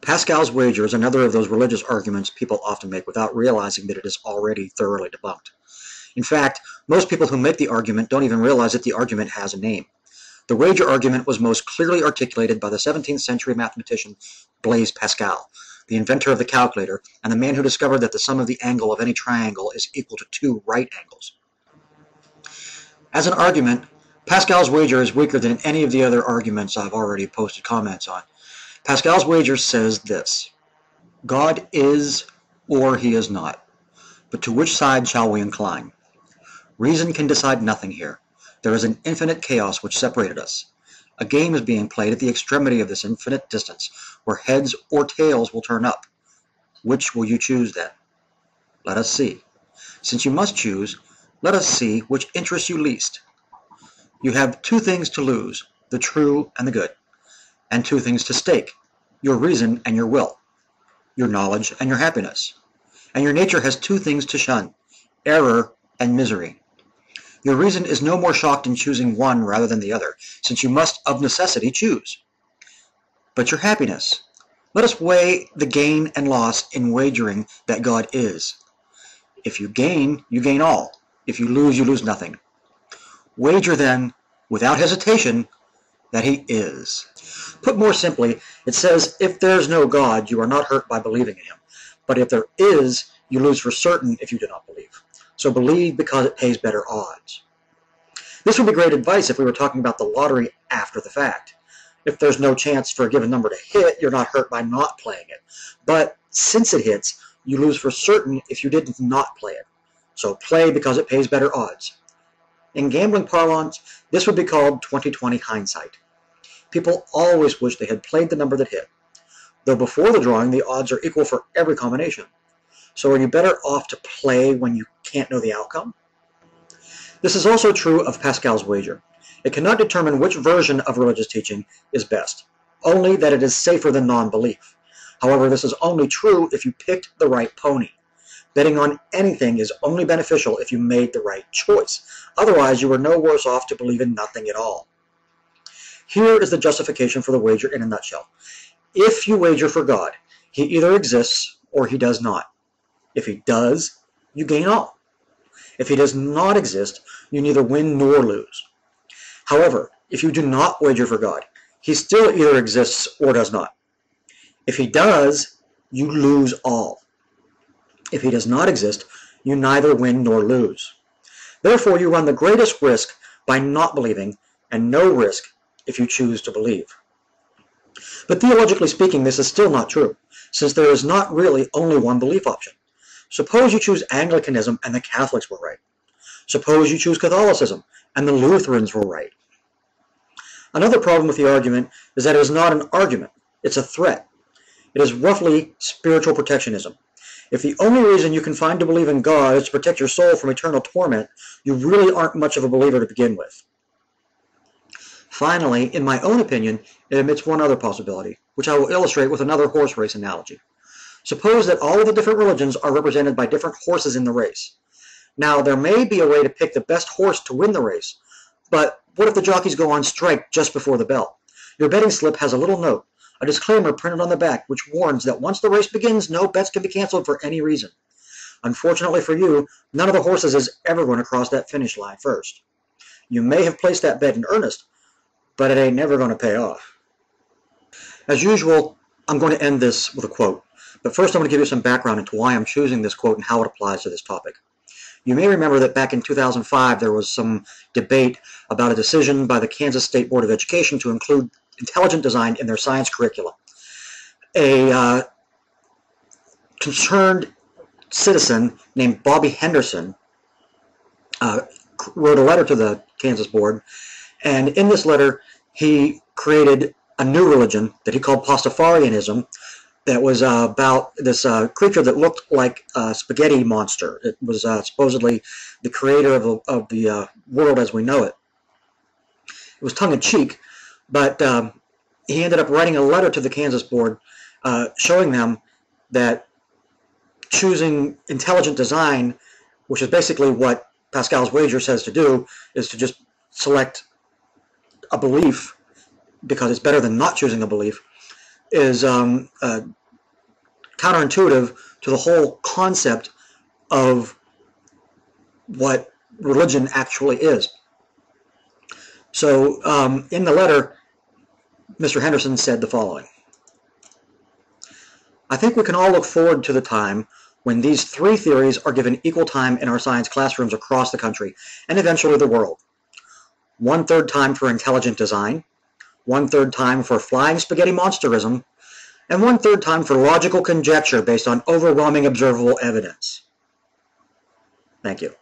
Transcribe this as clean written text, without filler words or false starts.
Pascal's wager is another of those religious arguments people often make without realizing that it is already thoroughly debunked. In fact, most people who make the argument don't even realize that the argument has a name. The wager argument was most clearly articulated by the 17th century mathematician Blaise Pascal, the inventor of the calculator, and the man who discovered that the sum of the angle of any triangle is equal to 2 right angles. As an argument, Pascal's wager is weaker than any of the other arguments I've already posted comments on. Pascal's wager says this: God is or he is not, but to which side shall we incline? Reason can decide nothing here. There is an infinite chaos which separated us. A game is being played at the extremity of this infinite distance, where heads or tails will turn up. Which will you choose then? Let us see. Since you must choose, let us see which interests you least. You have 2 things to lose, the true and the good, and 2 things to stake, your reason and your will, your knowledge and your happiness. And your nature has 2 things to shun, error and misery. Your reason is no more shocked in choosing one rather than the other, since you must of necessity choose. But your happiness. Let us weigh the gain and loss in wagering that God is. If you gain all. If you lose nothing. Wager then, without hesitation, that he is. Put more simply, it says, if there's no God, you are not hurt by believing in him. But if there is, you lose for certain if you do not believe. So believe because it pays better odds. This would be great advice if we were talking about the lottery after the fact. If there's no chance for a given number to hit, you're not hurt by not playing it. But since it hits, you lose for certain if you did not play it. So play because it pays better odds. In gambling parlance, this would be called 20/20 hindsight. People always wish they had played the number that hit, though before the drawing the odds are equal for every combination. So are you better off to play when you can't know the outcome? This is also true of Pascal's wager. It cannot determine which version of religious teaching is best, only that it is safer than non-belief. However, this is only true if you picked the right pony. Betting on anything is only beneficial if you made the right choice. Otherwise, you are no worse off to believe in nothing at all. Here is the justification for the wager in a nutshell. If you wager for God, he either exists or he does not. If he does, you gain all. If he does not exist, you neither win nor lose. However, if you do not wager for God, he still either exists or does not. If he does, you lose all. If he does not exist, you neither win nor lose. Therefore, you run the greatest risk by not believing, and no risk if you choose to believe. But theologically speaking, this is still not true, since there is not really only one belief option. Suppose you choose Anglicanism and the Catholics were right. Suppose you choose Catholicism and the Lutherans were right. Another problem with the argument is that it is not an argument, it's a threat. It is roughly spiritual protectionism. If the only reason you can find to believe in God is to protect your soul from eternal torment, you really aren't much of a believer to begin with. Finally, in my own opinion, it admits one other possibility, which I will illustrate with another horse race analogy. Suppose that all of the different religions are represented by different horses in the race. Now, there may be a way to pick the best horse to win the race, but what if the jockeys go on strike just before the bell? Your betting slip has a little note, a disclaimer printed on the back, which warns that once the race begins, no bets can be canceled for any reason. Unfortunately for you, none of the horses is ever going to cross that finish line first. You may have placed that bet in earnest, but it ain't never going to pay off. As usual, I'm going to end this with a quote, but first I'm going to give you some background into why I'm choosing this quote and how it applies to this topic. You may remember that back in 2005 there was some debate about a decision by the Kansas State Board of Education to include intelligent design in their science curriculum. A concerned citizen named Bobby Henderson wrote a letter to the Kansas board, and in this letter he created a new religion that he called Pastafarian Ism that was about this creature that looked like a spaghetti monster. It was supposedly the creator of the world as we know it. It was tongue-in-cheek, but he ended up writing a letter to the Kansas board showing them that choosing intelligent design, which is basically what Pascal's wager says to do, is to just select a belief because it's better than not choosing a belief, is counterintuitive to the whole concept of what religion actually is. So in the letter, Mr. Henderson said the following: I think we can all look forward to the time when these three theories are given equal time in our science classrooms across the country and eventually the world. 1/3 time for intelligent design, 1/3 time for flying spaghetti monsterism, and 1/3 time for logical conjecture based on overwhelming observable evidence. Thank you.